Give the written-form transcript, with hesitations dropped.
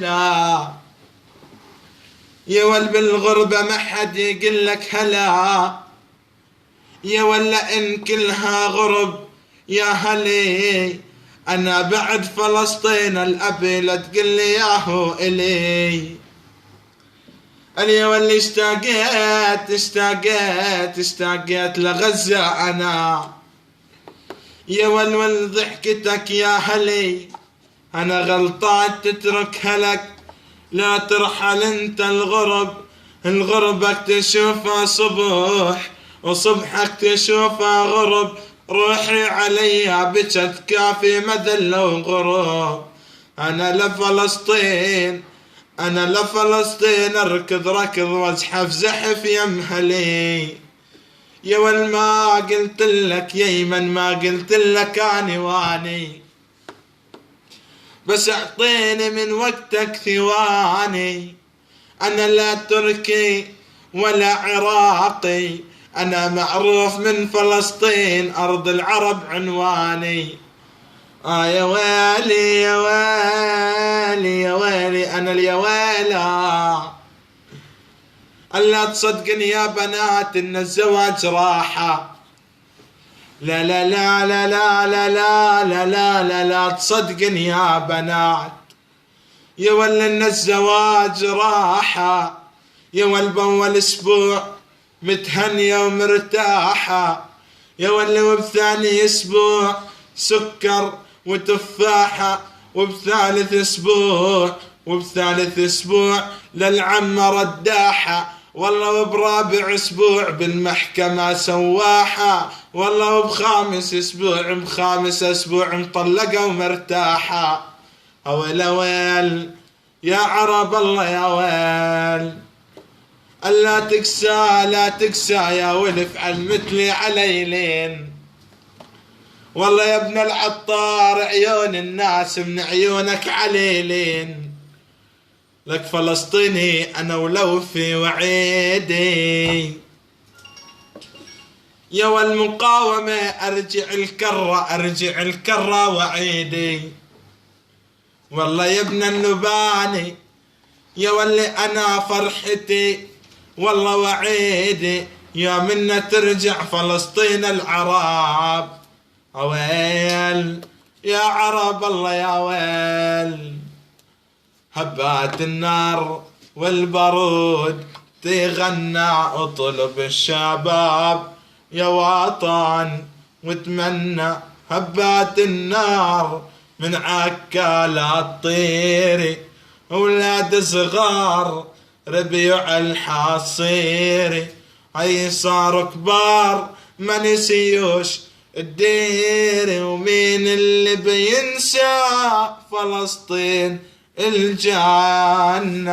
ويلا يا ول بالغربة ما حد يقول لك هلا، يا ولا إن كلها غرب يا هلي، أنا بعد فلسطين الأبي لا تقل لي ياهو إلي. أنا واللي اشتاقت لغزة أنا، يا ول ضحكتك يا هلي، أنا غلطان تتركها لك، لا ترحل انت الغربك تشوفها صبح وصبحك تشوفها غرب، روحي عليها بجت كافي مذلة وغرب. أنا لفلسطين أركض ركض وازحف زحف يمهلي، يا ول ما قلت لك يا يمن ما قلت لك أني واني، بس اعطيني من وقتك ثواني. أنا لا تركي ولا عراقي، أنا معروف من فلسطين أرض العرب عنواني. يا ويلي يا ويلي يا ويلي أنا اليا ويلا. ألا تصدقن يا بنات إن الزواج راحة، لا لا لا لا لا لا لا لا لا لا لا تصدقن يا بنات، يا ول إن الزواج راحة، يا ول بأول أسبوع متهنية ومرتاحة، يا ول وبثاني أسبوع سكر وتفاحة، وبثالث أسبوع للعمة رداحة، والله وبرابع أسبوع بالمحكمة سواحة، والله وبخامس أسبوع مطلقة ومرتاحة. أويل أويل يا عرب الله يا ويل، ألا تكسى يا ولف عن مثلي عليلين، والله يا ابن العطار عيون الناس من عيونك عليلين، لك فلسطيني أنا ولو في وعيدي، يا والمقاومة أرجع الكرة وعيدي، والله يا ابن النباني يا ولي أنا فرحتي، والله وعيدي يا منا ترجع فلسطين العرب. أويل يا عرب الله يا ويل، هبات النار والبارود تغنى اطلب الشباب يا وطن وتمنى، هبات النار من عكالات طيري، أولاد صغار ربيع الحصيري، أي صاروا كبار ما نسيوش الديري، ومين اللي بينسى فلسطين الجنة.